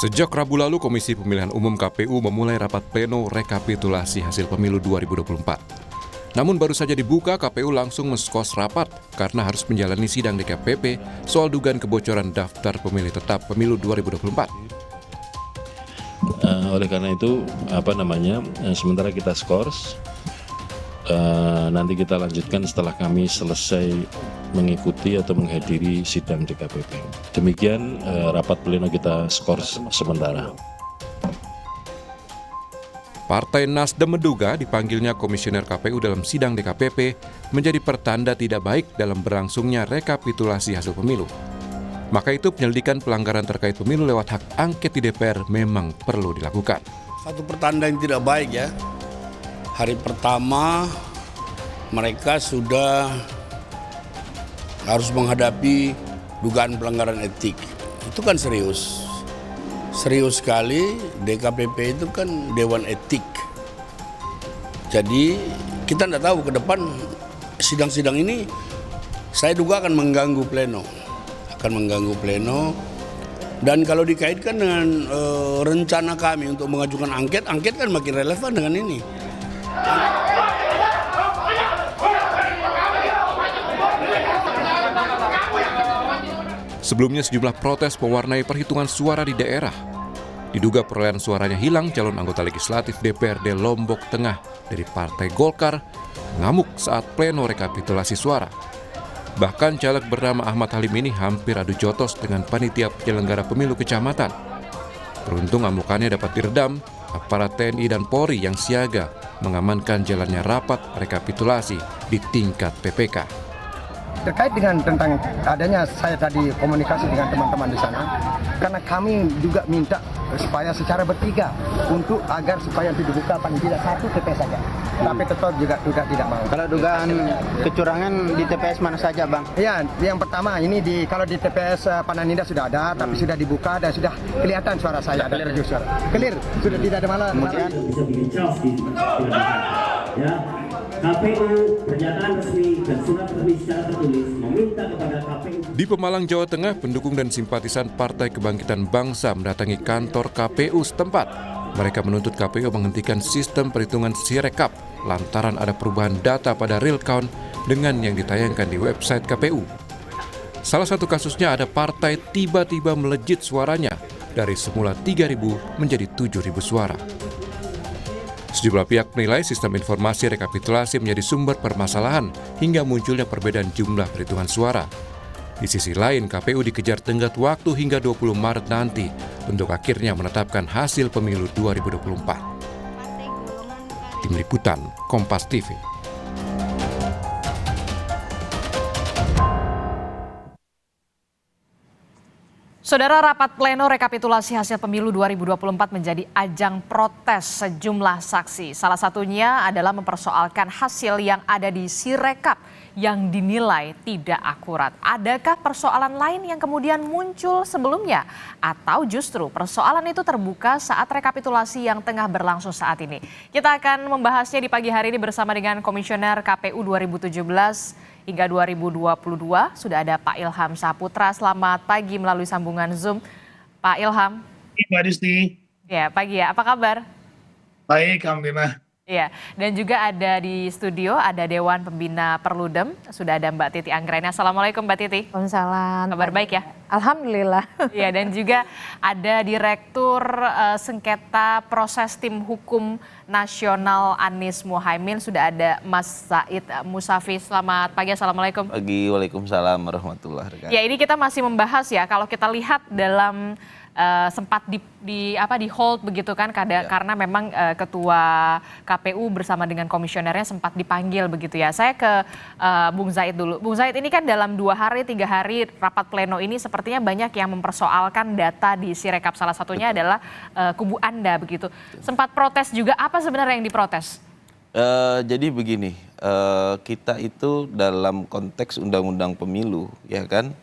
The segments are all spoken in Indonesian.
Sejak Rabu lalu, Komisi Pemilihan Umum KPU memulai rapat pleno rekapitulasi hasil pemilu 2024. Namun baru saja dibuka, KPU langsung meskos rapat karena harus menjalani sidang DKPP soal dugaan kebocoran daftar pemilih tetap pemilu 2024. Oleh karena itu, sementara kita skors, nanti kita lanjutkan setelah kami selesai mengikuti atau menghadiri sidang DKPP. Demikian rapat pleno kita skors sementara. Partai Nasdem menduga dipanggilnya komisioner KPU dalam sidang DKPP menjadi pertanda tidak baik dalam berlangsungnya rekapitulasi hasil pemilu. Maka itu penyelidikan pelanggaran terkait pemilu lewat hak angket di DPR memang perlu dilakukan. Satu pertanda yang tidak baik ya. Hari pertama mereka sudah harus menghadapi dugaan pelanggaran etik. Itu kan serius. Serius sekali, DKPP itu kan Dewan Etik. Jadi kita tidak tahu ke depan sidang-sidang ini saya duga akan mengganggu pleno. Dan kalau dikaitkan dengan rencana kami untuk mengajukan angket kan makin relevan dengan ini. Sebelumnya sejumlah protes mewarnai perhitungan suara di daerah. Diduga perolehan suaranya hilang, calon anggota legislatif DPRD Lombok Tengah dari Partai Golkar ngamuk saat pleno rekapitulasi suara. Bahkan caleg bernama Ahmad Halim ini hampir adu jotos dengan panitia penyelenggara pemilu kecamatan. Beruntung amukannya dapat diredam, aparat TNI dan Polri yang siaga mengamankan jalannya rapat rekapitulasi di tingkat PPK. Terkait dengan tentang adanya saya tadi komunikasi dengan teman-teman di sana, karena kami juga minta supaya secara bertiga untuk agar supaya dibuka paling tidak satu TPS saja. Tapi tetap juga tidak mau. Kalau dugaan kecurangan di TPS mana saja, Bang? Ya, yang pertama ini kalau di TPS Pananinda sudah ada, tapi sudah dibuka dan sudah kelihatan suara saya ada tujuh suara. Clear, sudah tidak ada masalah. Bisa bikin chaos di ya. KPU pernyataan resmi dan surat resmi secara tertulis meminta kepada KPU. Di Pemalang, Jawa Tengah, pendukung dan simpatisan Partai Kebangkitan Bangsa mendatangi kantor KPU setempat. Mereka menuntut KPU menghentikan sistem perhitungan Sirekap lantaran ada perubahan data pada real count dengan yang ditayangkan di website KPU. Salah satu kasusnya ada partai tiba-tiba melejit suaranya dari semula 3.000 menjadi 7.000 suara. Sejumlah pihak menilai sistem informasi rekapitulasi menjadi sumber permasalahan hingga munculnya perbedaan jumlah perhitungan suara. Di sisi lain, KPU dikejar tenggat waktu hingga 20 Maret nanti untuk akhirnya menetapkan hasil pemilu 2024. Tim Liputan, Kompas TV. Saudara, rapat pleno rekapitulasi hasil pemilu 2024 menjadi ajang protes sejumlah saksi. Salah satunya adalah mempersoalkan hasil yang ada di Sirekap yang dinilai tidak akurat. Adakah persoalan lain yang kemudian muncul sebelumnya? Atau justru persoalan itu terbuka saat rekapitulasi yang tengah berlangsung saat ini? Kita akan membahasnya di pagi hari ini bersama dengan Komisioner KPU 2017 hingga 2022. Sudah ada Pak Ilham Saputra. Selamat pagi melalui sambungan Zoom. Pak Ilham. Mbak Disti. Ya, pagi ya. Apa kabar? Baik, alhamdulillah. Ya, dan juga ada di studio ada Dewan Pembina Perludem. Sudah ada Mbak Titi Anggraini. Assalamualaikum Mbak Titi. Waalaikumsalam. Kabar baik ya? Alhamdulillah. Ya, dan juga ada Direktur Sengketa Proses Tim Hukum Nasional Anies Muhaimin. Sudah ada Mas Zaid Musafi. Selamat pagi, Assalamualaikum. Pagi, waalaikumsalam warahmatullahi wabarakatuh. Ya, ini kita masih membahas ya, kalau kita lihat dalam sempat di hold begitu kan karena memang ketua KPU bersama dengan komisionernya sempat dipanggil begitu ya. Saya ke Bung Zaid dulu. Bung Zaid, ini kan dalam 2 hari 3 hari rapat pleno ini sepertinya banyak yang mempersoalkan data di Sirekap, salah satunya adalah kubu Anda begitu. Sempat protes juga, apa sebenarnya yang diprotes? Jadi begini, kita itu dalam konteks undang-undang pemilu ya kan,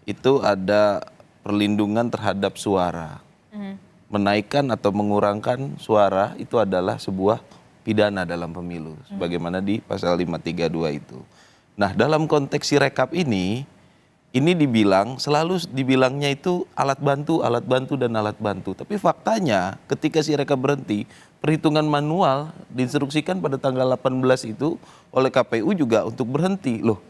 itu ada perlindungan terhadap suara. Menaikkan atau mengurangkan suara itu adalah sebuah pidana dalam pemilu, sebagaimana di pasal 532 itu. Nah, dalam konteks Sirekap ini, ini selalu dibilangnya itu alat bantu, dan alat bantu. Tapi faktanya ketika Sirekap berhenti, perhitungan manual diinstruksikan pada tanggal 18 itu oleh KPU juga untuk berhenti. Loh,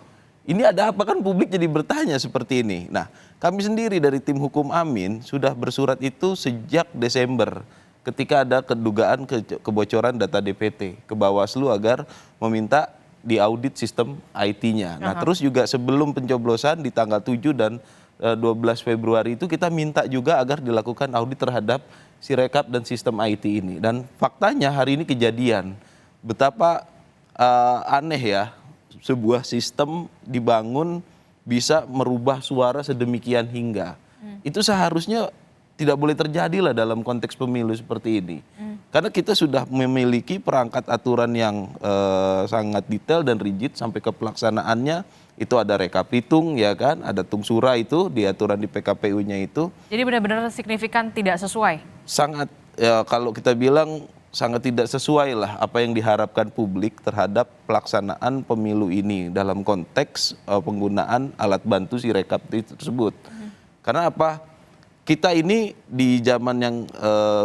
ini ada apa, kan publik jadi bertanya seperti ini. Nah, kami sendiri dari tim hukum Amin sudah bersurat itu sejak Desember ketika ada kedugaan kebocoran data DPT ke Bawaslu agar meminta diaudit sistem IT-nya. Nah, terus juga sebelum pencoblosan di tanggal 7 dan 12 Februari itu kita minta juga agar dilakukan audit terhadap Sirekap dan sistem IT ini. Dan faktanya hari ini kejadian. Betapa aneh ya, sebuah sistem dibangun bisa merubah suara sedemikian hingga. Itu seharusnya tidak boleh terjadi lah dalam konteks pemilu seperti ini. Karena kita sudah memiliki perangkat aturan yang sangat detail dan rigid sampai ke pelaksanaannya. Itu ada rekapitung, ya kan, ada tungsura itu di aturan di PKPU-nya itu. Jadi benar-benar signifikan tidak sesuai? Sangat, ya, kalau kita bilang sangat tidak sesuai lah apa yang diharapkan publik terhadap pelaksanaan pemilu ini dalam konteks penggunaan alat bantu Sirekap tersebut. Karena apa? Kita ini di zaman yang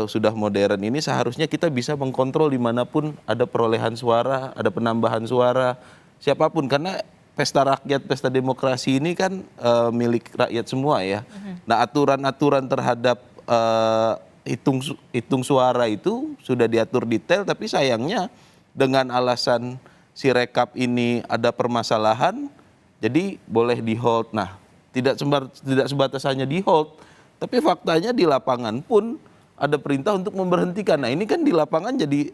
sudah modern ini seharusnya kita bisa mengkontrol dimanapun ada perolehan suara, ada penambahan suara, siapapun. Karena pesta rakyat, pesta demokrasi ini kan milik rakyat semua ya. Nah, aturan-aturan terhadap hitung suara itu sudah diatur detail, tapi sayangnya dengan alasan Sirekap ini ada permasalahan, jadi boleh di hold. Nah, tidak sebatas hanya di hold, tapi faktanya di lapangan pun ada perintah untuk memberhentikan. Nah, ini kan di lapangan jadi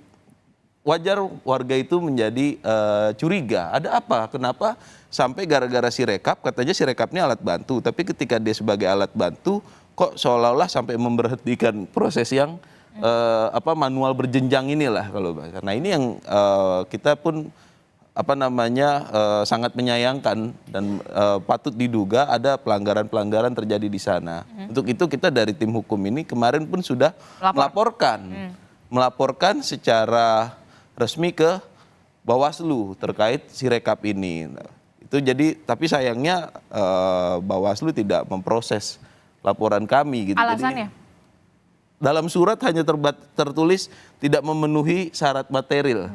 wajar warga itu menjadi curiga. Ada apa? Kenapa sampai gara-gara Sirekap, katanya Sirekap ini alat bantu, tapi ketika dia sebagai alat bantu kok seolah-olah sampai memberhentikan proses yang manual berjenjang inilah kalau bahasa. Nah, ini yang kita pun sangat menyayangkan dan patut diduga ada pelanggaran-pelanggaran terjadi di sana. Untuk itu kita dari tim hukum ini kemarin pun sudah melaporkan secara resmi ke Bawaslu terkait Sirekap ini. Nah, itu jadi, tapi sayangnya Bawaslu tidak memproses laporan kami gitu. Alasannya? Jadi, dalam surat hanya tertulis tidak memenuhi syarat material.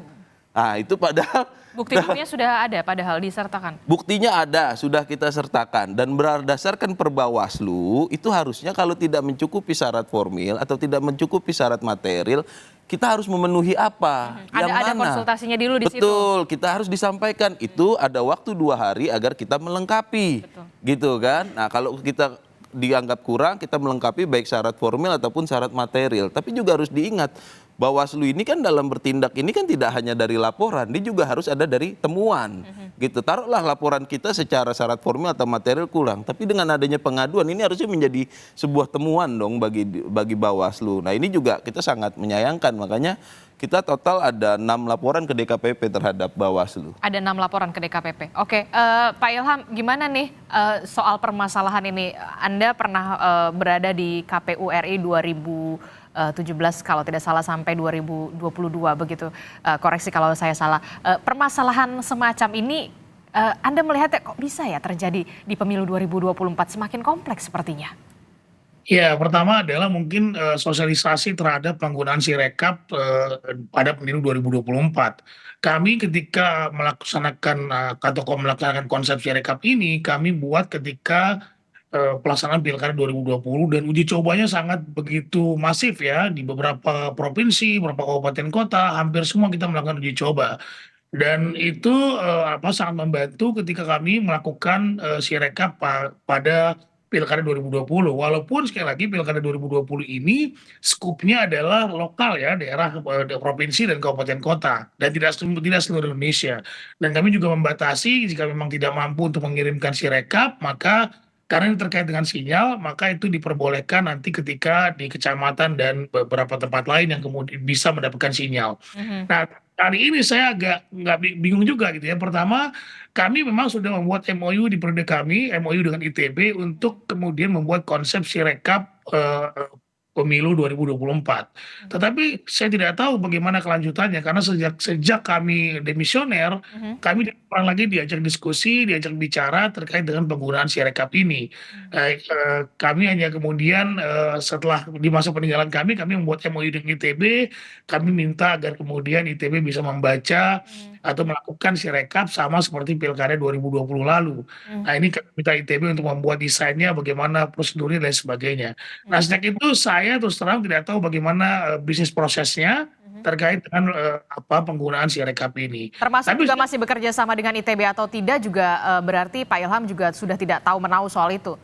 Nah, itu padahal Bukti-buktinya sudah ada padahal disertakan. Buktinya ada, sudah kita sertakan, dan berdasarkan Perbawaslu itu harusnya kalau tidak mencukupi syarat formil atau tidak mencukupi syarat material, kita harus memenuhi apa? Ada konsultasinya dulu di situ. Betul, kita harus disampaikan itu ada waktu 2 hari agar kita melengkapi. Betul. Gitu kan? Nah, kalau kita dianggap kurang, kita melengkapi baik syarat formil ataupun syarat material. Tapi juga harus diingat Bawaslu ini kan dalam bertindak ini kan tidak hanya dari laporan, dia juga harus ada dari temuan. Gitu. Taruhlah laporan kita secara syarat formil atau material kurang, tapi dengan adanya pengaduan ini harusnya menjadi sebuah temuan dong bagi Bawaslu. Nah, ini juga kita sangat menyayangkan, makanya kita total ada 6 laporan ke DKPP terhadap Bawaslu. Ada 6 laporan ke DKPP. Oke, Pak Ilham, gimana nih soal permasalahan ini? Anda pernah berada di KPU RI 2017 kalau tidak salah sampai 2022 begitu. Koreksi kalau saya salah. Permasalahan semacam ini Anda melihatnya kok bisa ya terjadi di pemilu 2024, semakin kompleks sepertinya? Ya, pertama adalah mungkin sosialisasi terhadap penggunaan Sirekap pada pemilu 2024. Kami ketika melaksanakan konsep Sirekap ini, kami buat ketika pelaksanaan Pilkada 2020 dan uji cobanya sangat begitu masif ya di beberapa provinsi, beberapa kabupaten kota, hampir semua kita melakukan uji coba. Dan itu sangat membantu ketika kami melakukan Sirekap pada Pilkada 2020. Walaupun sekali lagi Pilkada 2020 ini skupnya adalah lokal ya, daerah provinsi dan kabupaten kota, dan tidak seluruh Indonesia. Dan kami juga membatasi jika memang tidak mampu untuk mengirimkan Sirekap, maka karena ini terkait dengan sinyal, maka itu diperbolehkan nanti ketika di kecamatan dan beberapa tempat lain yang kemudian bisa mendapatkan sinyal. Nah, kali ini saya agak nggak bingung juga gitu ya. Pertama, kami memang sudah membuat MOU di periode kami, MOU dengan ITB untuk kemudian membuat konsep Sirekap pemilu 2024. Tetapi saya tidak tahu bagaimana kelanjutannya karena sejak kami demisioner, kami tidak pernah lagi diajak diskusi, diajak bicara terkait dengan penggunaan Sirekap ini. Kami hanya kemudian setelah di masa peninggalan kami membuat MOU dengan ITB, kami minta agar kemudian ITB bisa membaca atau melakukan Sirekap sama seperti Pilkada 2020 lalu. Nah ini kami minta ITB untuk membuat desainnya, bagaimana prosedurnya dan sebagainya. Nah sejak itu saya terus terang tidak tahu bagaimana bisnis prosesnya terkait dengan penggunaan Sirekap ini. Termasuk juga masih bekerja sama dengan ITB atau tidak juga berarti Pak Ilham juga sudah tidak tahu menahu soal itu.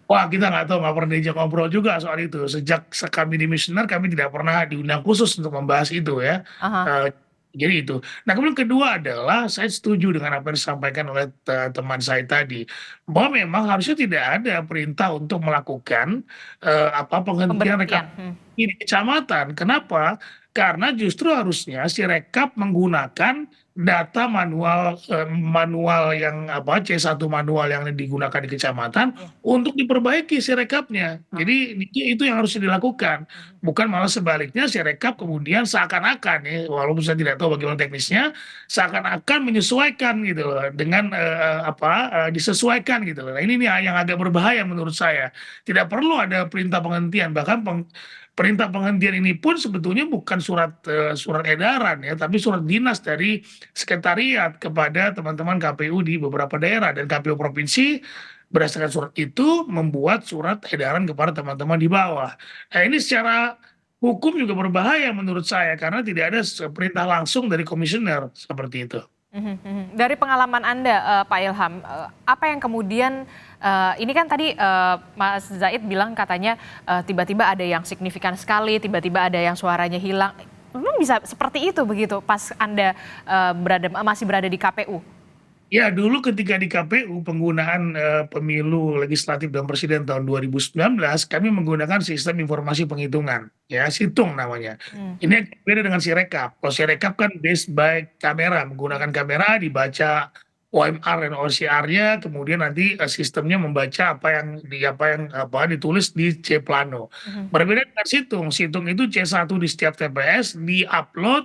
Wah kita nggak tahu, nggak pernah diajak ngobrol juga soal itu. Sejak kami demisioner kami tidak pernah diundang khusus untuk membahas itu ya. Jadi itu. Nah kemudian kedua adalah saya setuju dengan apa yang disampaikan oleh teman saya tadi, bahwa memang harusnya tidak ada perintah untuk melakukan penghentian rekap di kecamatan. Kenapa? Karena justru harusnya Sirekap menggunakan data manual yang C1 manual yang digunakan di kecamatan untuk diperbaiki Sirekapnya. Jadi itu yang harus dilakukan, bukan malah sebaliknya Sirekap kemudian seakan-akan ya, walaupun saya tidak tahu bagaimana teknisnya, seakan-akan menyesuaikan gitu loh dengan disesuaikan gitu loh. Nah ini yang agak berbahaya menurut saya. Tidak perlu ada perintah penghentian, bahkan perintah penghentian ini pun sebetulnya bukan surat edaran ya, tapi surat dinas dari sekretariat kepada teman-teman KPU di beberapa daerah, dan KPU provinsi berdasarkan surat itu membuat surat edaran kepada teman-teman di bawah. Nah ini secara hukum juga berbahaya menurut saya karena tidak ada perintah langsung dari komisioner seperti itu. Dari pengalaman Anda, Pak Ilham, apa yang kemudian ini kan tadi Mas Zaid bilang katanya tiba-tiba ada yang signifikan sekali, tiba-tiba ada yang suaranya hilang. Memang bisa seperti itu begitu pas Anda masih berada di KPU? Ya dulu ketika di KPU penggunaan pemilu legislatif dan presiden tahun 2019 kami menggunakan sistem informasi penghitungan ya, Situng namanya. Ini beda dengan Sirekap. Kalau Sirekap kan based by kamera, menggunakan kamera dibaca OMR dan OCR-nya, kemudian nanti sistemnya membaca apa yang ditulis di C Plano. Berbeda dengan Situng. Situng itu C1 di setiap TPS di-upload,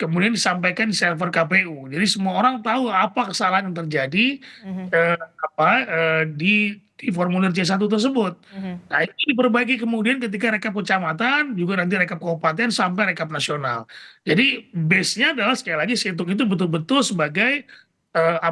kemudian disampaikan di server KPU. Jadi semua orang tahu apa kesalahan yang terjadi di formulir C1 tersebut. Nah itu diperbaiki kemudian ketika rekap kecamatan, juga nanti rekap kabupaten sampai rekap nasional. Jadi base-nya adalah sekali lagi Situng itu betul-betul sebagai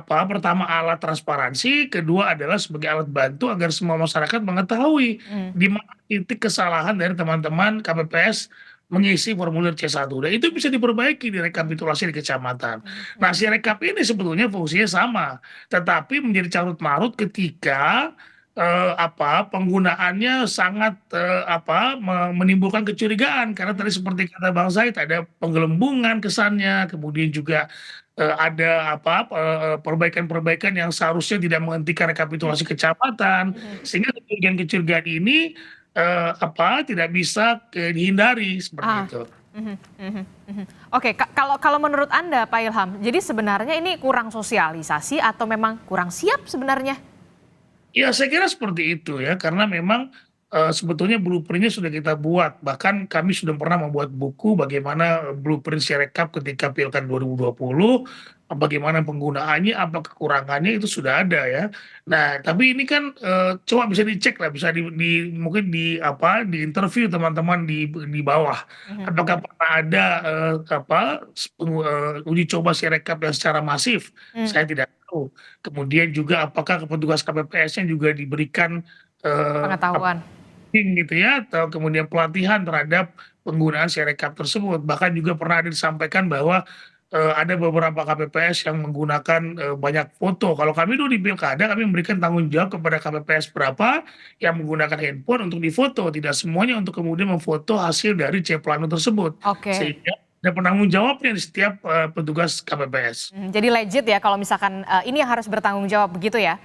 pertama alat transparansi, kedua adalah sebagai alat bantu agar semua masyarakat mengetahui di mana titik kesalahan dari teman-teman KPPS mengisi formulir C1. Dan itu bisa diperbaiki di rekapitulasi di kecamatan. Nah Sirekap ini sebetulnya fungsinya sama, tetapi menjadi carut marut ketika penggunaannya sangat menimbulkan kecurigaan karena tadi seperti kata Bang Zaid ada penggelembungan kesannya, kemudian juga ada perbaikan-perbaikan yang seharusnya tidak menghentikan rekapitulasi kecamatan, sehingga kecurigaan ini tidak bisa dihindari seperti itu. Oke, kalau menurut Anda Pak Ilham, jadi sebenarnya ini kurang sosialisasi atau memang kurang siap sebenarnya? Ya saya kira seperti itu ya, karena memang sebetulnya blueprint-nya sudah kita buat, bahkan kami sudah pernah membuat buku bagaimana blueprint Sirekap ketika Pilkada 2020, bagaimana penggunaannya, apa kekurangannya itu sudah ada ya. Nah tapi ini kan coba bisa dicek lah, bisa mungkin di interview teman-teman di bawah, apakah pernah ada uji coba Sirekap yang secara masif, saya tidak tahu. Kemudian juga apakah petugas KPPS-nya juga diberikan pengetahuan gitu ya, atau kemudian pelatihan terhadap penggunaan Sirekap tersebut. Bahkan juga pernah disampaikan bahwa ada beberapa KPPS yang menggunakan banyak foto. Kalau kami dulu di Pilkada, kami memberikan tanggung jawab kepada KPPS berapa yang menggunakan handphone untuk difoto, tidak semuanya untuk kemudian memfoto hasil dari C Plano tersebut. Sehingga ada penanggung jawabnya di setiap petugas KPPS. Jadi legit ya kalau misalkan ini yang harus bertanggung jawab begitu ya,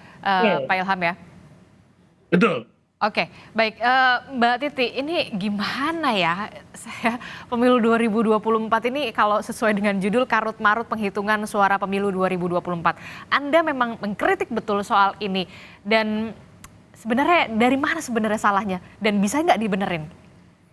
Pak Ilham ya? Betul. Oke, baik Mbak Titi, ini gimana ya saya pemilu 2024 ini kalau sesuai dengan judul karut-marut penghitungan suara pemilu 2024. Anda memang mengkritik betul soal ini dan sebenarnya dari mana sebenarnya salahnya dan bisa nggak dibenerin?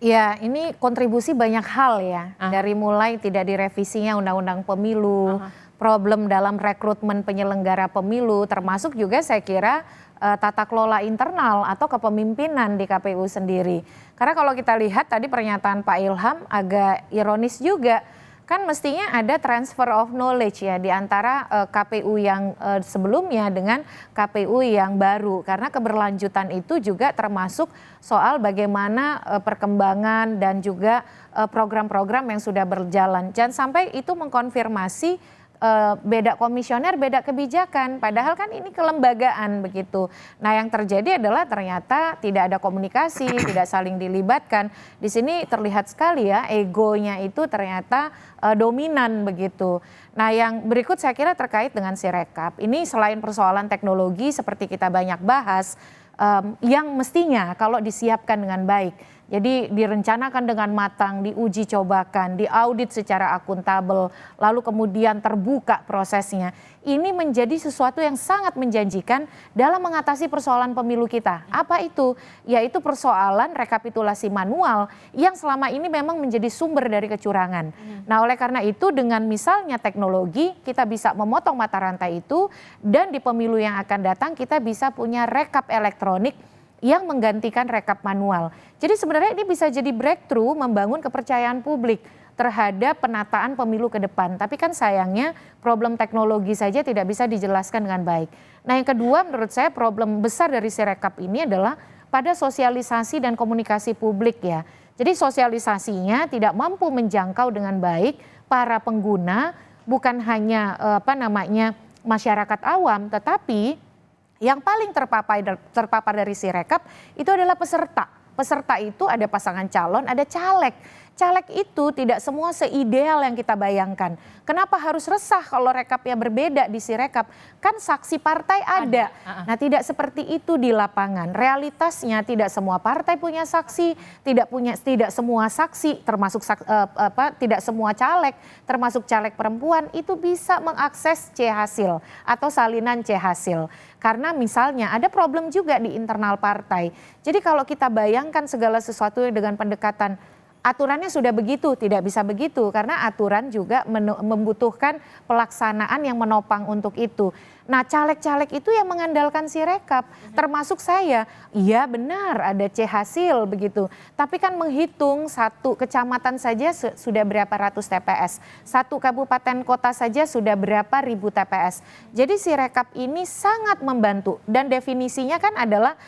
Ya, ini kontribusi banyak hal ya. Dari mulai tidak direvisinya Undang-Undang Pemilu, problem dalam rekrutmen penyelenggara pemilu, termasuk juga saya kira tata kelola internal atau kepemimpinan di KPU sendiri. Karena kalau kita lihat tadi pernyataan Pak Ilham agak ironis juga. Kan mestinya ada transfer of knowledge ya di antara KPU yang sebelumnya dengan KPU yang baru. Karena keberlanjutan itu juga termasuk soal bagaimana perkembangan dan juga program-program yang sudah berjalan. Jangan sampai itu mengkonfirmasi beda komisioner, beda kebijakan. Padahal kan ini kelembagaan begitu. Nah yang terjadi adalah ternyata tidak ada komunikasi, tidak saling dilibatkan. Di sini terlihat sekali ya egonya itu ternyata dominan begitu. Nah yang berikut saya kira terkait dengan Sirekap. Ini selain persoalan teknologi seperti kita banyak bahas, yang mestinya kalau disiapkan dengan baik. Jadi direncanakan dengan matang, diuji cobakan, diaudit secara akuntabel, lalu kemudian terbuka prosesnya. Ini menjadi sesuatu yang sangat menjanjikan dalam mengatasi persoalan pemilu kita. Apa itu? Yaitu persoalan rekapitulasi manual yang selama ini memang menjadi sumber dari kecurangan. Nah oleh karena itu dengan misalnya teknologi kita bisa memotong mata rantai itu dan di pemilu yang akan datang kita bisa punya rekap elektronik yang menggantikan rekap manual. Jadi sebenarnya ini bisa jadi breakthrough membangun kepercayaan publik terhadap penataan pemilu ke depan. Tapi kan sayangnya problem teknologi saja tidak bisa dijelaskan dengan baik. Nah yang kedua menurut saya problem besar dari Sirekap ini adalah pada sosialisasi dan komunikasi publik ya. Jadi sosialisasinya tidak mampu menjangkau dengan baik para pengguna, bukan hanya masyarakat awam, tetapi yang paling terpapar dari Sirekap itu adalah peserta. Peserta itu ada pasangan calon, ada caleg. Caleg itu tidak semua seideal yang kita bayangkan. Kenapa harus resah kalau rekapnya berbeda di Sirekap? Kan saksi partai ada. Nah tidak seperti itu di lapangan. Realitasnya tidak semua partai punya saksi, tidak semua saksi termasuk tidak semua caleg, termasuk caleg perempuan itu bisa mengakses C-hasil atau salinan C-hasil. Karena misalnya ada problem juga di internal partai. Jadi kalau kita bayangkan segala sesuatu dengan pendekatan aturannya sudah begitu, tidak bisa begitu karena aturan juga membutuhkan pelaksanaan yang menopang untuk itu. Nah caleg-caleg itu yang mengandalkan Sirekap, termasuk saya. Iya benar ada C-hasil begitu, tapi kan menghitung satu kecamatan saja sudah berapa ratus TPS, satu kabupaten kota saja sudah berapa ribu TPS. Jadi Sirekap ini sangat membantu dan definisinya kan adalah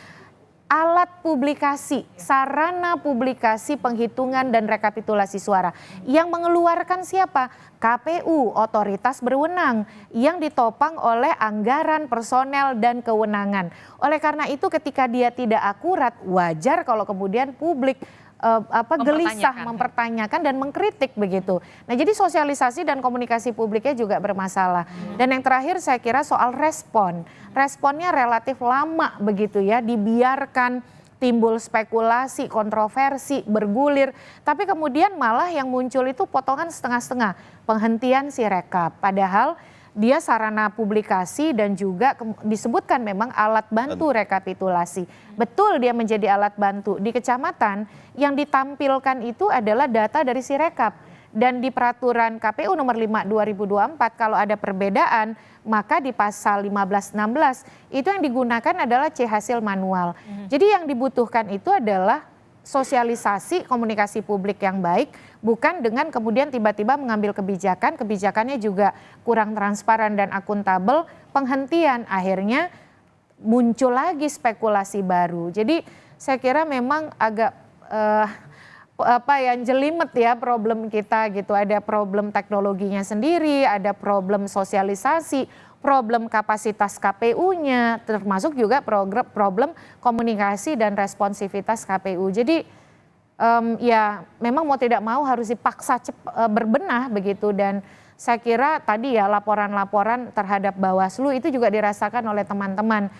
alat publikasi, sarana publikasi penghitungan dan rekapitulasi suara. Yang mengeluarkan siapa? KPU, otoritas berwenang yang ditopang oleh anggaran, personel, dan kewenangan. Oleh karena itu ketika dia tidak akurat, wajar kalau kemudian publik gelisah, mempertanyakan dan mengkritik begitu. Nah jadi sosialisasi dan komunikasi publiknya juga bermasalah. Dan yang terakhir saya kira soal respon. Responnya relatif lama begitu ya, dibiarkan timbul spekulasi, kontroversi, bergulir. Tapi kemudian malah yang muncul itu potongan setengah-setengah, penghentian Sirekap. Padahal dia sarana publikasi dan juga disebutkan memang alat bantu rekapitulasi. Betul dia menjadi alat bantu. Di kecamatan yang ditampilkan itu adalah data dari Sirekap. Dan di peraturan KPU nomor 5 2024 kalau ada perbedaan maka di pasal 15-16 itu yang digunakan adalah C-hasil manual. Jadi yang dibutuhkan itu adalah sosialisasi komunikasi publik yang baik, bukan dengan kemudian tiba-tiba mengambil kebijakan, kebijakannya juga kurang transparan dan akuntabel, penghentian akhirnya muncul lagi spekulasi baru. Jadi saya kira memang agak jelimet ya problem kita gitu, ada problem teknologinya sendiri, ada problem sosialisasi, problem kapasitas KPU-nya, termasuk juga problem komunikasi dan responsivitas KPU. Jadi ya memang mau tidak mau harus dipaksa berbenah begitu dan saya kira tadi ya laporan-laporan terhadap Bawaslu itu juga dirasakan oleh teman-teman.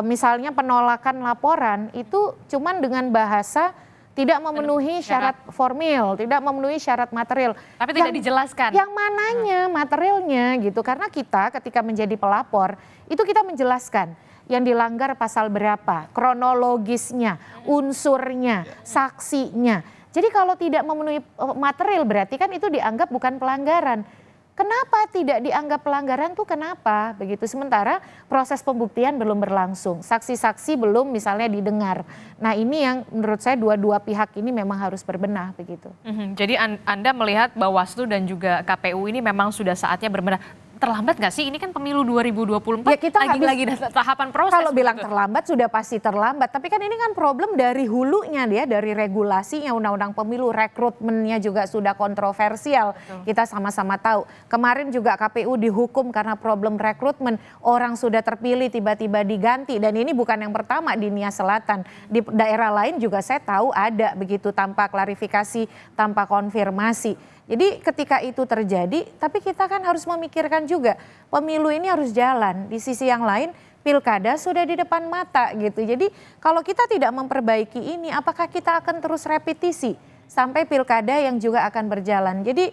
Misalnya penolakan laporan itu cuman dengan bahasa tidak memenuhi syarat formil, tidak memenuhi syarat material. Tapi tidak dijelaskan. Yang mananya materialnya gitu. Karena kita ketika menjadi pelapor, itu kita menjelaskan yang dilanggar pasal berapa, kronologisnya, unsurnya, saksinya. Jadi kalau tidak memenuhi material berarti kan itu dianggap bukan pelanggaran. Kenapa tidak dianggap pelanggaran tuh kenapa begitu? Sementara proses pembuktian belum berlangsung, saksi-saksi belum misalnya didengar. Nah ini yang menurut saya dua-dua pihak ini memang harus berbenah begitu. Jadi Anda melihat Bawaslu dan juga KPU ini memang sudah saatnya berbenah. Terlambat nggak sih? Ini kan pemilu 2024, Ya kita lagi tahapan proses. Kalau bilang begitu. terlambat sudah pasti terlambat. Tapi kan ini kan problem dari hulunya dia, dari regulasinya, undang-undang pemilu, rekrutmennya juga sudah kontroversial. Kita sama-sama tahu. Kemarin juga KPU dihukum karena problem rekrutmen. Orang sudah terpilih tiba-tiba diganti. Dan ini bukan yang pertama di Nia Selatan. Di daerah lain juga saya tahu ada begitu tanpa klarifikasi, tanpa konfirmasi. Jadi ketika itu terjadi, tapi kita kan harus memikirkan juga pemilu ini harus jalan. Di sisi yang lain pilkada sudah di depan mata gitu. Jadi kalau kita tidak memperbaiki ini, apakah kita akan terus repetisi sampai pilkada yang juga akan berjalan. Jadi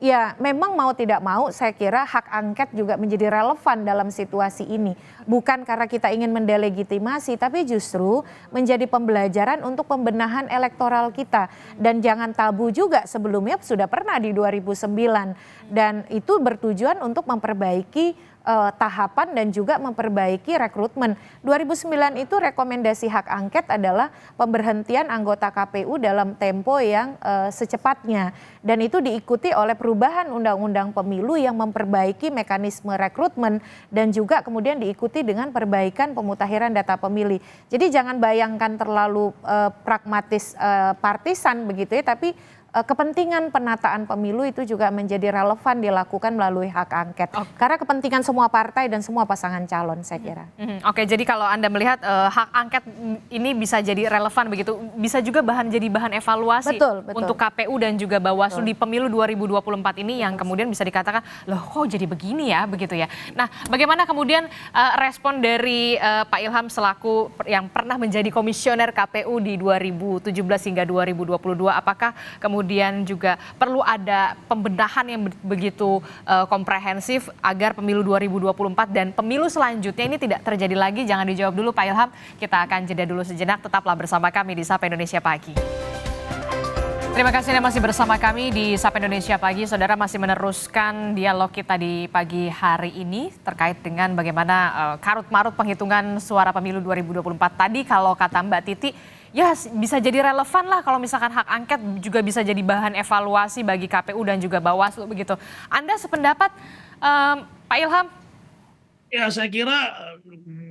ya memang mau tidak mau saya kira hak angket juga menjadi relevan dalam situasi ini. Bukan karena kita ingin mendelegitimasi tapi justru menjadi pembelajaran untuk pembenahan elektoral kita. Dan jangan tabu juga sebelumnya sudah pernah di 2009 dan itu bertujuan untuk memperbaiki tahapan dan juga memperbaiki rekrutmen. 2009 itu rekomendasi hak angket adalah pemberhentian anggota KPU dalam tempo yang secepatnya. Dan itu diikuti oleh perubahan undang-undang pemilu yang memperbaiki mekanisme rekrutmen dan juga kemudian diikuti dengan perbaikan pemutakhiran data pemilih. Jadi jangan bayangkan terlalu pragmatis partisan begitu ya, tapi kepentingan penataan pemilu itu juga menjadi relevan dilakukan melalui hak angket. Karena kepentingan semua partai dan semua pasangan calon saya kira. Oke, jadi kalau Anda melihat hak angket ini bisa jadi relevan begitu, bisa juga jadi bahan evaluasi Betul. untuk KPU dan juga Bawaslu di pemilu 2024 ini yang kemudian bisa dikatakan, loh kok jadi begini ya begitu ya. Nah bagaimana kemudian respon dari Pak Ilham selaku yang pernah menjadi komisioner KPU di 2017 hingga 2022, apakah kemudian juga perlu ada pembenahan yang begitu komprehensif agar pemilu 2024 dan pemilu selanjutnya ini tidak terjadi lagi? Jangan dijawab dulu Pak Ilham, kita akan jeda dulu sejenak, tetaplah bersama kami di Sapa Indonesia Pagi. Terima kasih Anda masih bersama kami di Sapa Indonesia Pagi. Saudara masih meneruskan dialog kita di pagi hari ini terkait dengan bagaimana karut-marut penghitungan suara pemilu 2024. Tadi kalau kata Mbak Titi, ya bisa jadi relevan lah kalau misalkan hak angket juga bisa jadi bahan evaluasi bagi KPU dan juga Bawaslu begitu. Anda sependapat Pak Ilham? Ya saya kira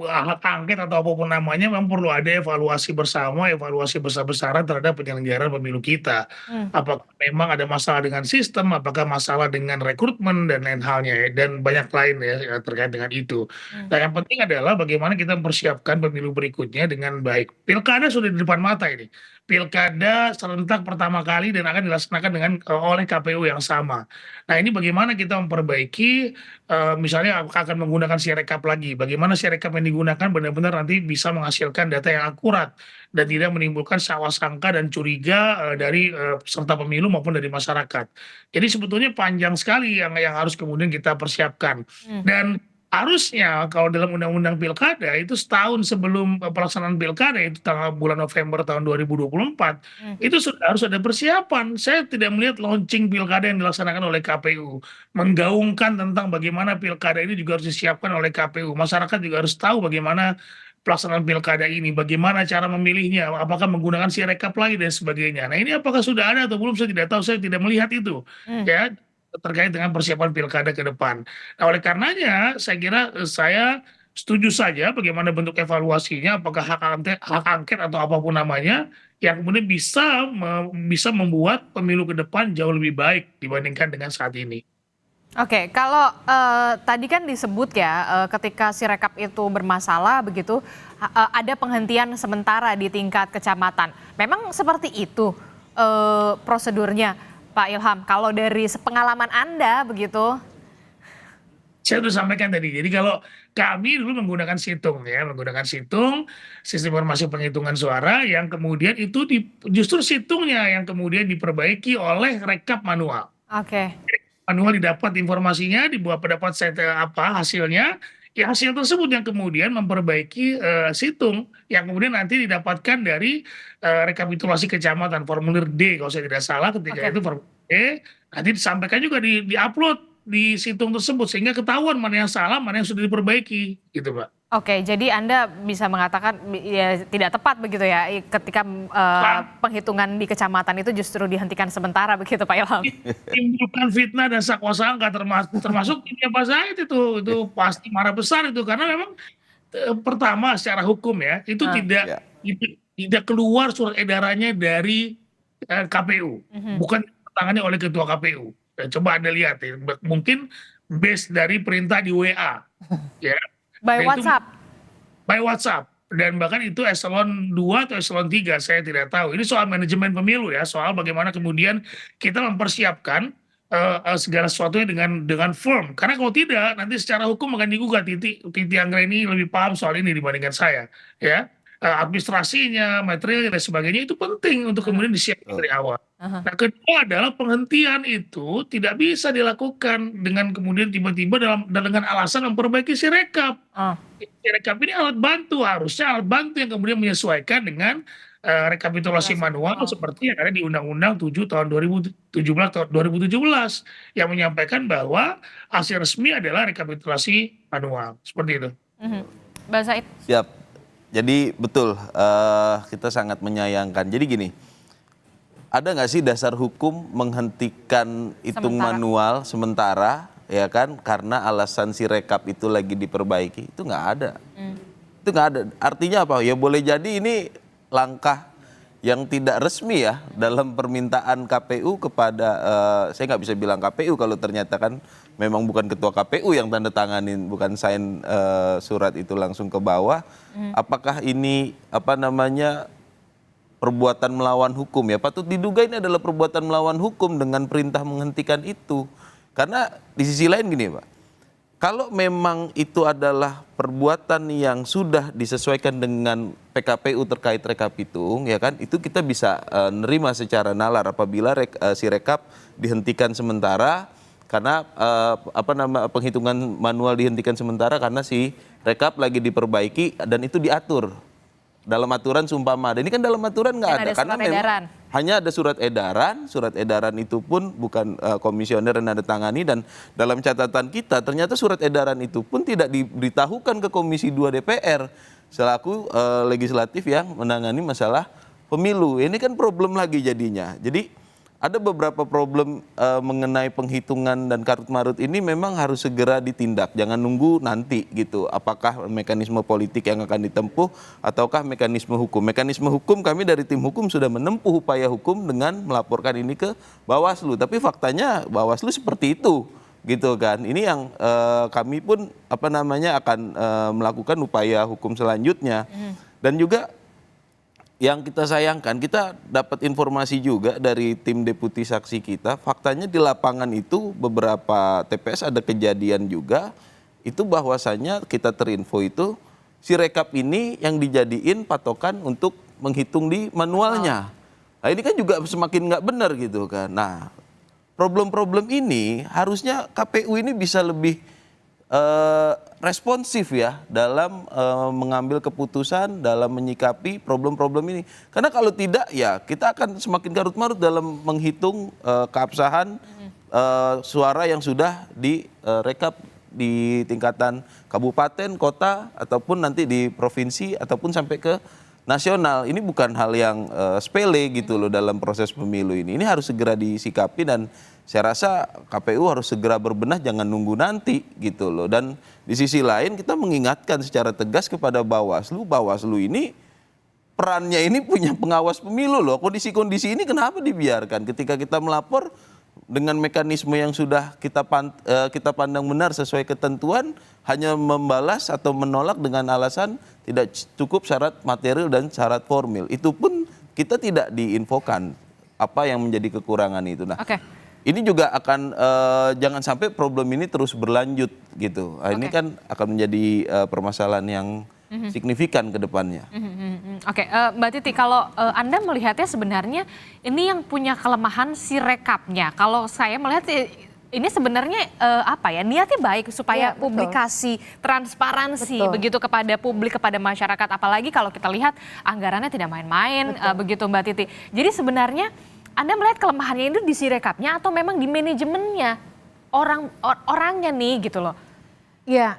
hak angket atau apapun namanya memang perlu ada evaluasi bersama, evaluasi besar-besaran terhadap penyelenggaraan pemilu kita. Apakah memang ada masalah dengan sistem, apakah masalah dengan rekrutmen dan lain halnya ya, dan banyak lain ya terkait dengan itu. Nah yang penting adalah bagaimana kita mempersiapkan pemilu berikutnya dengan baik. Pilkada sudah di depan mata ini. Pilkada serentak pertama kali dan akan dilaksanakan oleh KPU yang sama. Nah ini bagaimana kita memperbaiki, misalnya akan menggunakan Sirekap lagi. Bagaimana Sirekap yang digunakan benar-benar nanti bisa menghasilkan data yang akurat dan tidak menimbulkan sangka dan curiga dari peserta pemilu maupun dari masyarakat. Jadi sebetulnya panjang sekali yang harus kemudian kita persiapkan. Dan harusnya kalau dalam undang-undang pilkada itu setahun sebelum pelaksanaan pilkada itu bulan November tahun 2024 itu sudah harus ada persiapan. Saya tidak melihat launching pilkada yang dilaksanakan oleh KPU menggaungkan tentang bagaimana pilkada ini juga harus disiapkan oleh KPU. Masyarakat juga harus tahu bagaimana pelaksanaan pilkada ini, bagaimana cara memilihnya, apakah menggunakan Sirekap lagi dan sebagainya. Nah ini apakah sudah ada atau belum saya tidak tahu, saya tidak melihat itu ya terkait dengan persiapan pilkada ke depan. Nah oleh karenanya saya kira saya setuju saja bagaimana bentuk evaluasinya, apakah hak angket atau apapun namanya yang kemudian bisa membuat pemilu ke depan jauh lebih baik dibandingkan dengan saat ini. Oke, kalau tadi kan disebut ya ketika Sirekap itu bermasalah begitu ada penghentian sementara di tingkat kecamatan. Memang seperti itu prosedurnya Pak Ilham, kalau dari pengalaman Anda begitu? Saya sudah sampaikan tadi, jadi kalau kami dulu menggunakan situng ya, menggunakan situng, sistem informasi penghitungan suara yang kemudian itu justru situngnya yang kemudian diperbaiki oleh rekap manual. Oke. Manual didapat informasinya, dapat hasilnya, ya hasil tersebut yang kemudian memperbaiki situng yang kemudian nanti didapatkan dari rekapitulasi kecamatan formulir D kalau saya tidak salah ketika itu formulir D nanti disampaikan juga di-upload di situng tersebut sehingga ketahuan mana yang salah, mana yang sudah diperbaiki gitu, Pak. Oke, jadi Anda bisa mengatakan ya tidak tepat begitu ya ketika penghitungan di kecamatan itu justru dihentikan sementara begitu Pak Ilham. Menimbulkan fitnah dan sakwa sangka termasuk timnya Pak Said itu pasti marah besar itu karena memang pertama secara hukum ya itu tidak keluar surat edarannya dari KPU, bukan ditandatangani oleh ketua KPU. Coba Anda lihat ya, mungkin base dari perintah di WA ya. By WhatsApp? By WhatsApp. Dan bahkan itu eselon 2 atau eselon 3, saya tidak tahu. Ini soal manajemen pemilu ya, soal bagaimana kemudian kita mempersiapkan segala sesuatunya dengan firm. Karena kalau tidak, nanti secara hukum akan digugat. Titi Anggraini lebih paham soal ini dibandingkan saya. Ya, administrasinya, materialnya, dan sebagainya itu penting untuk kemudian disiapkan dari awal. Nah, kedua adalah penghentian itu tidak bisa dilakukan dengan kemudian tiba-tiba dengan alasan memperbaiki Sirekap. Sirekap ini alat bantu, harusnya alat bantu yang kemudian menyesuaikan dengan rekapitulasi manual seperti yang ada di Undang-Undang 7 tahun 2017 yang menyampaikan bahwa hasil resmi adalah rekapitulasi manual. Seperti itu. Mbak Said? Siap. Jadi betul, kita sangat menyayangkan. Jadi gini, ada nggak sih dasar hukum menghentikan hitung manual sementara, ya kan? Karena alasan Sirekap itu lagi diperbaiki, itu nggak ada. Itu nggak ada. Artinya apa? Ya boleh jadi ini langkah yang tidak resmi ya dalam permintaan KPU kepada, saya nggak bisa bilang KPU kalau ternyata kan memang bukan ketua KPU yang tanda tanganin, bukan sign surat itu langsung ke bawah. Apakah ini perbuatan melawan hukum ya? Patut diduga ini adalah perbuatan melawan hukum dengan perintah menghentikan itu. Karena di sisi lain gini Pak, kalau memang itu adalah perbuatan yang sudah disesuaikan dengan PKPU terkait rekapitung, ya kan, itu kita bisa nerima secara nalar apabila Sirekap dihentikan sementara karena penghitungan manual dihentikan sementara karena si rekap lagi diperbaiki dan itu diatur dalam aturan seumpama. Ini kan dalam aturan nggak ada karena memang hanya ada surat edaran itu pun bukan komisioner yang ada tangani, dan dalam catatan kita ternyata surat edaran itu pun tidak diberitahukan ke Komisi 2 DPR selaku legislatif yang menangani masalah pemilu. Ini kan problem lagi jadinya. Jadi ada beberapa problem mengenai penghitungan dan karut marut ini memang harus segera ditindak. Jangan nunggu nanti gitu. Apakah mekanisme politik yang akan ditempuh ataukah mekanisme hukum. Mekanisme hukum kami dari tim hukum sudah menempuh upaya hukum dengan melaporkan ini ke Bawaslu. Tapi faktanya Bawaslu seperti itu gitu kan. Ini yang kami pun akan melakukan upaya hukum selanjutnya. Dan juga yang kita sayangkan, kita dapat informasi juga dari tim deputi saksi kita, faktanya di lapangan itu beberapa TPS ada kejadian juga, itu bahwasannya kita terinfo itu, Sirekap ini yang dijadiin patokan untuk menghitung di manualnya. Nah ini kan juga semakin nggak benar gitu kan. Nah problem-problem ini harusnya KPU ini bisa lebih responsif ya dalam mengambil keputusan, dalam menyikapi problem-problem ini. Karena kalau tidak ya kita akan semakin karut-marut dalam menghitung keabsahan suara yang sudah direkap di tingkatan kabupaten, kota, ataupun nanti di provinsi, ataupun sampai ke nasional. Ini bukan hal yang sepele gitu loh dalam proses pemilu ini. Ini harus segera disikapi dan saya rasa KPU harus segera berbenah, jangan nunggu nanti gitu loh. Dan di sisi lain kita mengingatkan secara tegas kepada Bawaslu, Bawaslu ini perannya ini punya pengawas pemilu loh. Kondisi-kondisi ini kenapa dibiarkan? Ketika kita melapor dengan mekanisme yang sudah kita pandang benar sesuai ketentuan, hanya membalas atau menolak dengan alasan tidak cukup syarat material dan syarat formil. Itu pun kita tidak diinfokan apa yang menjadi kekurangan itu. Nah, ini juga akan jangan sampai problem ini terus berlanjut gitu. Nah, ini kan akan menjadi permasalahan yang signifikan ke depannya. Mbak Titi, kalau Anda melihatnya sebenarnya ini yang punya kelemahan Sirekapnya. Kalau saya melihat ini sebenarnya apa ya, niatnya baik supaya Iya, betul. publikasi, transparansi Betul. begitu kepada publik, kepada masyarakat. Apalagi kalau kita lihat anggarannya tidak main-main begitu Mbak Titi. Jadi sebenarnya Anda melihat kelemahannya itu di Sirekapnya atau memang di manajemennya orangnya nih gitu loh? Ya,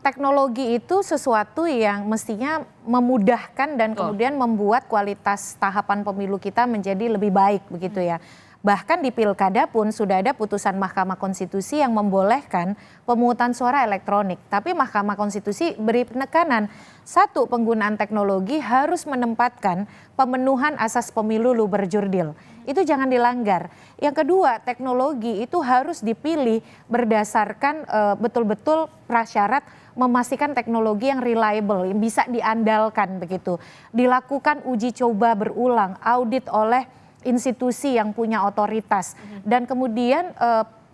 teknologi itu sesuatu yang mestinya memudahkan dan kemudian membuat kualitas tahapan pemilu kita menjadi lebih baik begitu ya. Bahkan di pilkada pun sudah ada putusan Mahkamah Konstitusi yang membolehkan pemungutan suara elektronik. Tapi Mahkamah Konstitusi beri penekanan, satu, penggunaan teknologi harus menempatkan pemenuhan asas pemilu luber jurdil. Itu jangan dilanggar. Yang kedua, teknologi itu harus dipilih berdasarkan betul-betul prasyarat memastikan teknologi yang reliable, yang bisa diandalkan begitu. Dilakukan uji coba berulang, audit oleh institusi yang punya otoritas, dan kemudian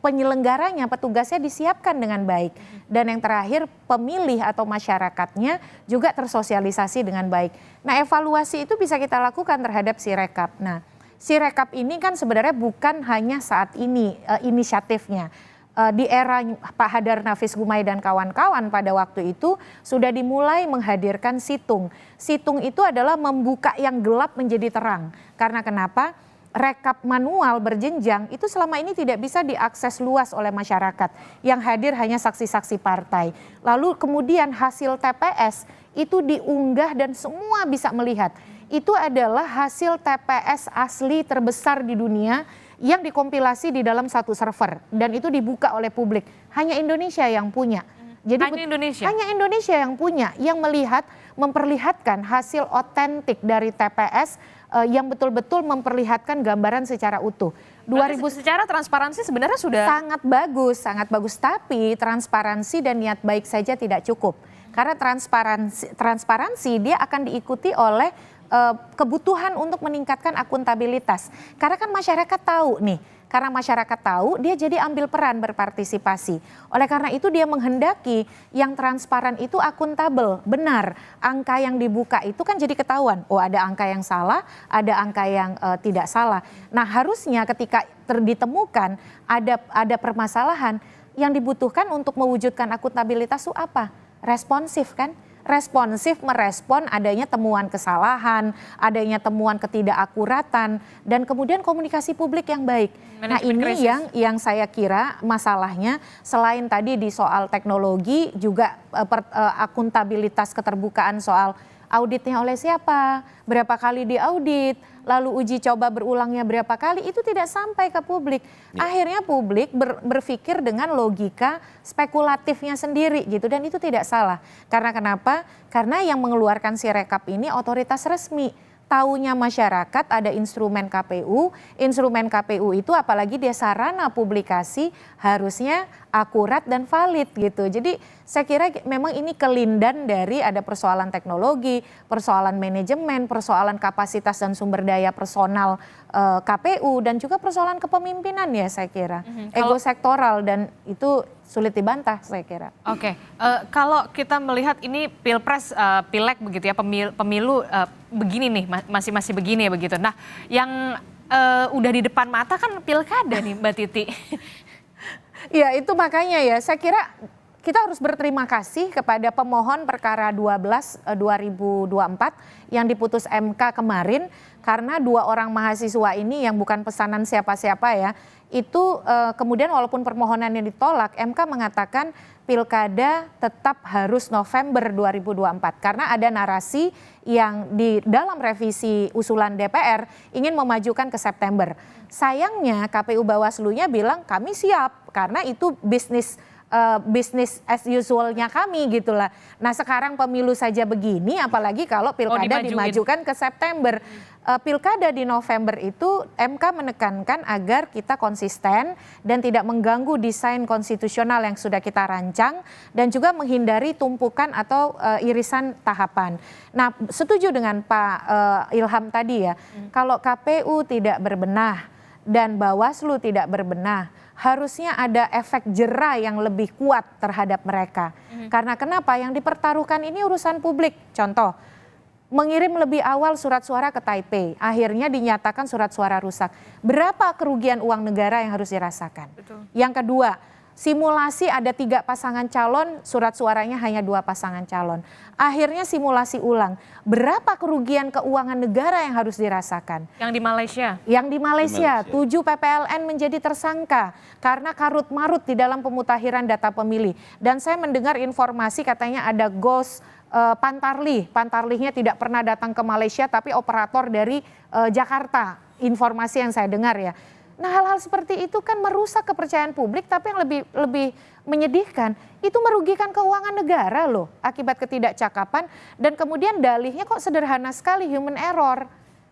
penyelenggaranya, petugasnya disiapkan dengan baik. Dan yang terakhir, pemilih atau masyarakatnya juga tersosialisasi dengan baik. Nah, evaluasi itu bisa kita lakukan terhadap Sirekap. Nah, Sirekap ini kan sebenarnya bukan hanya saat ini inisiatifnya. Di era Pak Hadar Nafis Gumai dan kawan-kawan pada waktu itu sudah dimulai menghadirkan situng. Situng itu adalah membuka yang gelap menjadi terang. Karena kenapa? Rekap manual berjenjang itu selama ini tidak bisa diakses luas oleh masyarakat. Yang hadir hanya saksi-saksi partai. Lalu kemudian hasil TPS itu diunggah dan semua bisa melihat. Itu adalah hasil TPS asli terbesar di dunia yang dikompilasi di dalam satu server dan itu dibuka oleh publik. Hanya Indonesia yang punya. Jadi hanya Indonesia yang punya, yang melihat, memperlihatkan hasil otentik dari TPS yang betul-betul memperlihatkan gambaran secara utuh. 2000 secara transparansi sebenarnya sudah sangat bagus, tapi transparansi dan niat baik saja tidak cukup. Karena transparansi dia akan diikuti oleh kebutuhan untuk meningkatkan akuntabilitas. Karena kan masyarakat tahu nih, karena masyarakat tahu dia jadi ambil peran berpartisipasi. Oleh karena itu dia menghendaki yang transparan itu akuntabel, benar. Angka yang dibuka itu kan jadi ketahuan, oh ada angka yang salah, ada angka yang tidak salah. Nah harusnya ketika ditemukan ada permasalahan, yang dibutuhkan untuk mewujudkan akuntabilitas itu apa? Responsif kan? Responsif merespon adanya temuan kesalahan, adanya temuan ketidakakuratan, dan kemudian komunikasi publik yang baik. Nah ini yang saya kira masalahnya selain tadi di soal teknologi juga akuntabilitas keterbukaan soal auditnya oleh siapa, berapa kali diaudit, lalu uji coba berulangnya berapa kali, itu tidak sampai ke publik. Akhirnya publik berpikir dengan logika spekulatifnya sendiri gitu, dan itu tidak salah. Karena kenapa? Karena yang mengeluarkan Sirekap ini otoritas resmi. Taunya masyarakat ada instrumen KPU itu apalagi dia sarana publikasi harusnya akurat dan valid gitu. Jadi saya kira memang ini kelindan dari ada persoalan teknologi, persoalan manajemen, persoalan kapasitas dan sumber daya personal KPU dan juga persoalan kepemimpinan ya saya kira. Ego sektoral dan itu sulit dibantah saya kira. Oke, kalau kita melihat ini pilpres, pileg begitu ya, pemilu begini nih, masih begini ya begitu. Nah, yang udah di depan mata kan pilkada nih Mbak Titi. Ya itu makanya ya, saya kira kita harus berterima kasih kepada pemohon perkara 12/2024 yang diputus MK kemarin, karena 2 orang mahasiswa ini yang bukan pesanan siapa-siapa ya, itu kemudian walaupun permohonannya ditolak, MK mengatakan pilkada tetap harus November 2024 karena ada narasi yang di dalam revisi usulan DPR ingin memajukan ke September. Sayangnya KPU Bawaslu-nya bilang kami siap karena itu bisnis as usual-nya kami gitulah. Nah sekarang pemilu saja begini, apalagi kalau pilkada dimajukan ke September. Pilkada di November itu MK menekankan agar kita konsisten dan tidak mengganggu desain konstitusional yang sudah kita rancang dan juga menghindari tumpukan atau irisan tahapan. Nah setuju dengan Pak Ilham tadi ya, kalau KPU tidak berbenah dan Bawaslu tidak berbenah, harusnya ada efek jera yang lebih kuat terhadap mereka. Karena kenapa? Yang dipertaruhkan ini urusan publik. Contoh, mengirim lebih awal surat suara ke Taipei, akhirnya dinyatakan surat suara rusak. Berapa kerugian uang negara yang harus dirasakan? Betul. Yang kedua, simulasi ada 3 pasangan calon, surat suaranya hanya 2 pasangan calon. Akhirnya simulasi ulang. Berapa kerugian keuangan negara yang harus dirasakan? Yang di Malaysia? Yang di Malaysia, 7 PPLN menjadi tersangka karena karut-marut di dalam pemutakhiran data pemilih. Dan saya mendengar informasi katanya ada ghost Pantarlihnya tidak pernah datang ke Malaysia tapi operator dari Jakarta, informasi yang saya dengar ya. Nah, hal-hal seperti itu kan merusak kepercayaan publik, tapi yang lebih menyedihkan itu merugikan keuangan negara loh akibat ketidakcakapan, dan kemudian dalihnya kok sederhana sekali, human error.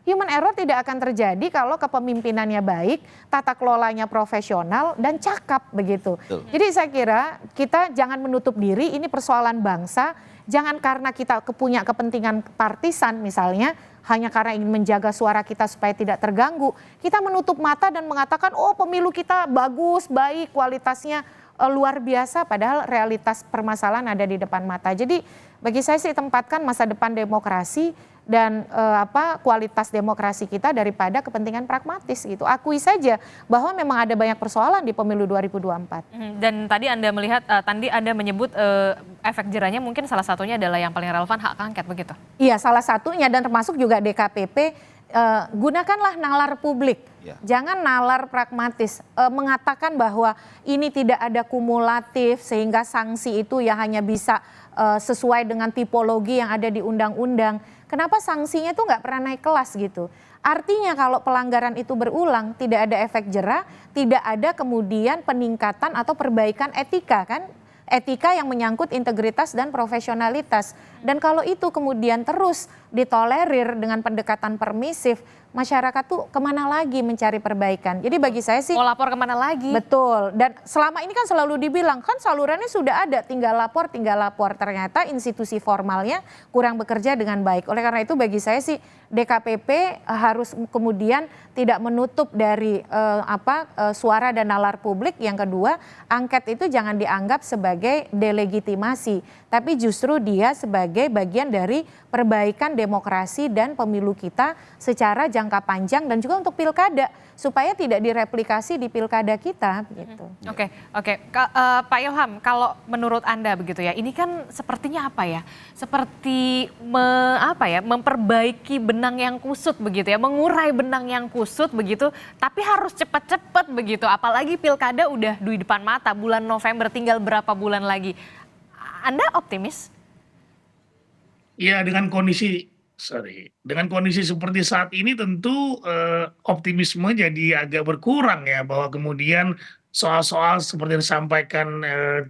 Human error tidak akan terjadi kalau kepemimpinannya baik, tata kelolanya profesional dan cakap begitu. Jadi saya kira kita jangan menutup diri, ini persoalan bangsa. Jangan karena kita punya kepentingan partisan misalnya, hanya karena ingin menjaga suara kita supaya tidak terganggu, kita menutup mata dan mengatakan, oh pemilu kita bagus, baik, kualitasnya luar biasa, padahal realitas permasalahan ada di depan mata. Jadi bagi saya sih tempatkan masa depan demokrasi dan kualitas demokrasi kita daripada kepentingan pragmatis gitu. Akui saja bahwa memang ada banyak persoalan di pemilu 2024. Dan tadi Anda melihat, tadi Anda menyebut efek jerahnya mungkin salah satunya adalah yang paling relevan hak angket begitu? Iya, salah satunya, dan termasuk juga DKPP, gunakanlah nalar publik. Jangan nalar pragmatis, mengatakan bahwa ini tidak ada kumulatif sehingga sanksi itu ya hanya bisa sesuai dengan tipologi yang ada di undang-undang. Kenapa sanksinya tuh nggak pernah naik kelas gitu? Artinya kalau pelanggaran itu berulang, tidak ada efek jera, tidak ada kemudian peningkatan atau perbaikan etika kan? Etika yang menyangkut integritas dan profesionalitas. Dan kalau itu kemudian terus ditolerir dengan pendekatan permisif, masyarakat tuh kemana lagi mencari perbaikan. Jadi bagi saya sih, mau lapor kemana lagi? Betul. Dan selama ini kan selalu dibilang kan salurannya sudah ada, tinggal lapor. Ternyata institusi formalnya kurang bekerja dengan baik. Oleh karena itu bagi saya sih DKPP harus kemudian tidak menutup dari suara dan nalar publik. Yang kedua, angket itu jangan dianggap sebagai delegitimasi, tapi justru dia sebagai bagian dari perbaikan demokrasi dan pemilu kita secara jangka panjang dan juga untuk pilkada supaya tidak direplikasi di pilkada kita gitu. Oke. Pak Ilham, kalau menurut Anda begitu ya, ini kan sepertinya apa ya? Seperti memperbaiki benang yang kusut begitu ya, mengurai benang yang kusut begitu, tapi harus cepat-cepat begitu. Apalagi pilkada udah di depan mata, bulan November tinggal berapa bulan lagi. Anda optimis? Ya, dengan kondisi seperti saat ini tentu optimisme jadi agak berkurang ya, bahwa kemudian soal-soal seperti yang disampaikan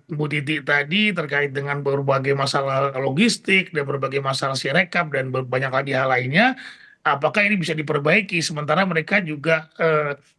Bu Titi tadi terkait dengan berbagai masalah logistik dan berbagai masalah sirekap dan banyak lagi hal lainnya, apakah ini bisa diperbaiki sementara mereka juga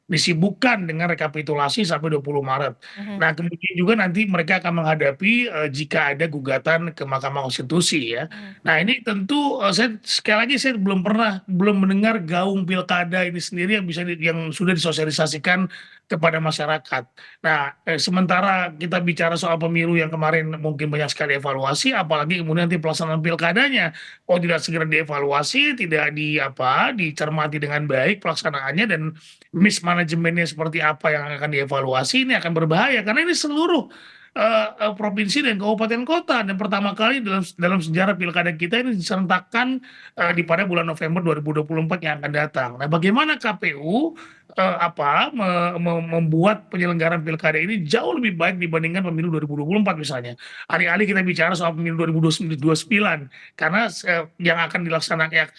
disibukkan dengan rekapitulasi sampai 20 Maret. Nah, kemudian juga nanti mereka akan menghadapi jika ada gugatan ke Mahkamah Konstitusi ya. Nah, ini tentu sekali lagi saya belum mendengar gaung pilkada ini sendiri yang sudah disosialisasikan kepada masyarakat. Nah, sementara kita bicara soal pemilu yang kemarin mungkin banyak sekali evaluasi, apalagi kemudian nanti pelaksanaan pilkadanya tidak segera dievaluasi, tidak dicermati dengan baik pelaksanaannya, dan mismanajemennya seperti apa yang akan dievaluasi, ini akan berbahaya karena ini seluruh provinsi dan kabupaten kota, dan pertama kali dalam sejarah pilkada kita ini diserentakkan pada bulan November 2024 yang akan datang. Nah, bagaimana KPU membuat penyelenggaraan pilkada ini jauh lebih baik dibandingkan pemilu 2024 misalnya. Alih-alih kita bicara soal pemilu 2029, karena yang akan dilaksanakan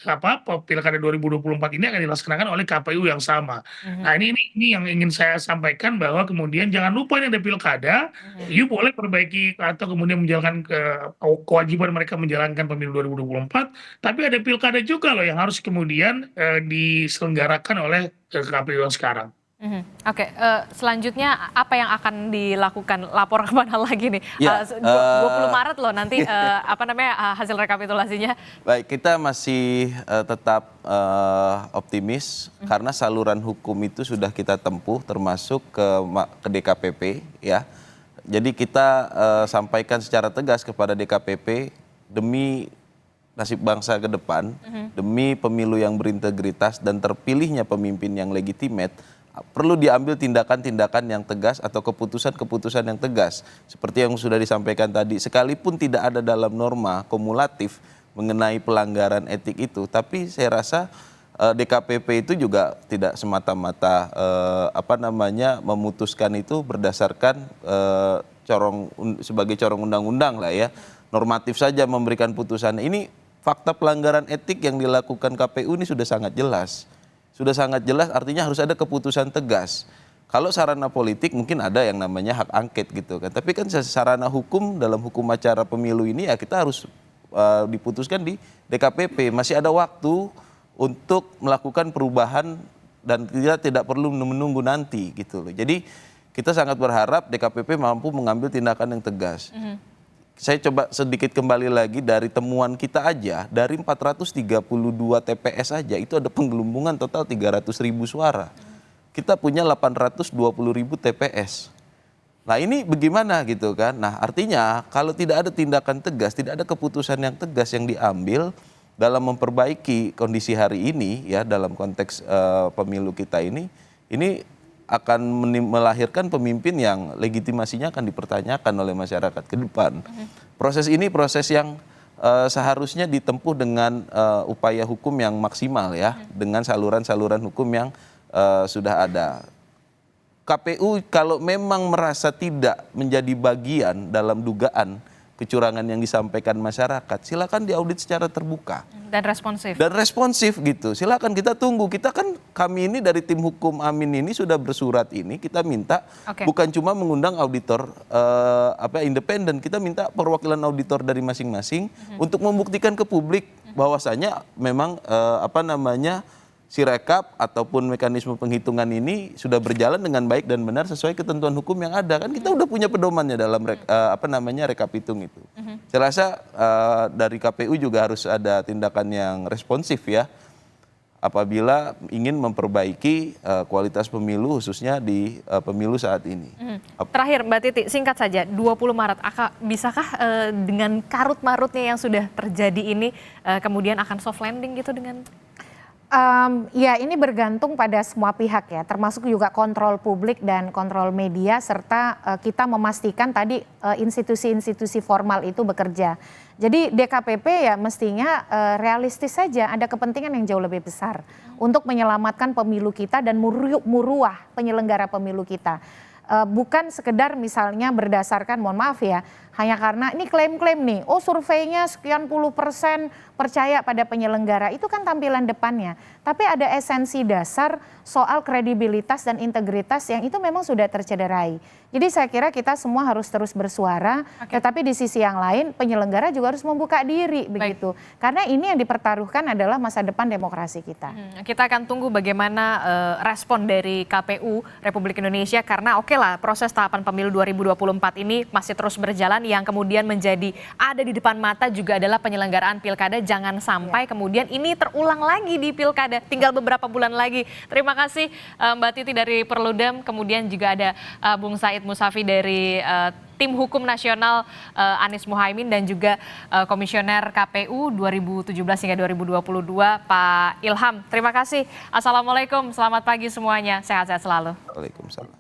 pilkada 2024 ini akan dilaksanakan oleh KPU yang sama. Nah, ini yang ingin saya sampaikan, bahwa kemudian jangan lupa ini ada pilkada, boleh perbaiki atau kemudian menjalankan kewajiban mereka menjalankan pemilu 2024, tapi ada pilkada juga loh yang harus kemudian diselenggarakan oleh KPU yang sekarang. Oke, selanjutnya apa yang akan dilakukan? Lapor kemana lagi nih? 20 Maret loh nanti hasil rekapitulasinya. Baik, kita masih tetap optimis karena saluran hukum itu sudah kita tempuh, termasuk ke DKPP ya. Jadi kita sampaikan secara tegas kepada DKPP, demi nasib bangsa ke depan, demi pemilu yang berintegritas dan terpilihnya pemimpin yang legitimate, perlu diambil tindakan-tindakan yang tegas atau keputusan-keputusan yang tegas. Seperti yang sudah disampaikan tadi, sekalipun tidak ada dalam norma kumulatif mengenai pelanggaran etik itu, tapi saya rasa DKPP itu juga tidak semata-mata memutuskan itu berdasarkan sebagai corong undang-undang lah ya, normatif saja memberikan putusan. Ini fakta pelanggaran etik yang dilakukan KPU ini sudah sangat jelas. Sudah sangat jelas, artinya harus ada keputusan tegas. Kalau sarana politik mungkin ada yang namanya hak angket gitu kan. Tapi kan sarana hukum dalam hukum acara pemilu ini ya kita harus diputuskan di DKPP. Masih ada waktu untuk melakukan perubahan dan tidak perlu menunggu nanti gitu loh. Jadi kita sangat berharap DKPP mampu mengambil tindakan yang tegas. Saya coba sedikit kembali lagi dari temuan kita aja, dari 432 TPS aja itu ada penggelembungan total 300.000 suara. Kita punya 820.000 TPS. Nah ini bagaimana gitu kan? Nah artinya kalau tidak ada tindakan tegas, tidak ada keputusan yang tegas yang diambil dalam memperbaiki kondisi hari ini ya dalam konteks pemilu kita ini akan melahirkan pemimpin yang legitimasinya akan dipertanyakan oleh masyarakat ke depan. Proses ini proses yang seharusnya ditempuh dengan upaya hukum yang maksimal ya, dengan saluran-saluran hukum yang sudah ada. KPU kalau memang merasa tidak menjadi bagian dalam dugaan kecurangan yang disampaikan masyarakat, silakan diaudit secara terbuka. Dan responsif. Dan responsif gitu. Silakan kita tunggu. Kami ini dari tim hukum Amin ini sudah bersurat ini, kita minta bukan cuma mengundang auditor independen, kita minta perwakilan auditor dari masing-masing untuk membuktikan ke publik bahwasanya memang Sirekap ataupun mekanisme penghitungan ini sudah berjalan dengan baik dan benar sesuai ketentuan hukum yang ada. Kan kita udah punya pedomannya dalam rekapitung itu. Saya rasa dari KPU juga harus ada tindakan yang responsif ya. Apabila ingin memperbaiki kualitas pemilu khususnya di pemilu saat ini. Terakhir Mbak Titi, singkat saja, 20 Maret, bisakah dengan karut-marutnya yang sudah terjadi ini kemudian akan soft landing gitu dengan... Ya ini bergantung pada semua pihak ya, termasuk juga kontrol publik dan kontrol media serta kita memastikan tadi institusi-institusi formal itu bekerja. Jadi DKPP ya mestinya realistis saja, ada kepentingan yang jauh lebih besar untuk menyelamatkan pemilu kita dan muruah penyelenggara pemilu kita. Bukan sekedar misalnya berdasarkan, mohon maaf ya, hanya karena ini klaim-klaim nih, oh surveinya sekian puluh % percaya pada penyelenggara, itu kan tampilan depannya. Tapi ada esensi dasar soal kredibilitas dan integritas yang itu memang sudah tercederai. Jadi saya kira kita semua harus terus bersuara, tetapi di sisi yang lain penyelenggara juga harus membuka diri begitu. Karena ini yang dipertaruhkan adalah masa depan demokrasi kita. Kita akan tunggu bagaimana respon dari KPU Republik Indonesia karena proses tahapan pemilu 2024 ini masih terus berjalan, yang kemudian menjadi ada di depan mata juga adalah penyelenggaraan pilkada. Jangan sampai kemudian ini terulang lagi di pilkada, tinggal beberapa bulan lagi. Terima kasih Mbak Titi dari Perludem, kemudian juga ada Bung Said Musafi dari Tim Hukum Nasional Anies Muhaimin dan juga Komisioner KPU 2017 hingga 2022 Pak Ilham. Terima kasih. Assalamualaikum, selamat pagi semuanya, sehat-sehat selalu. Waalaikumsalam.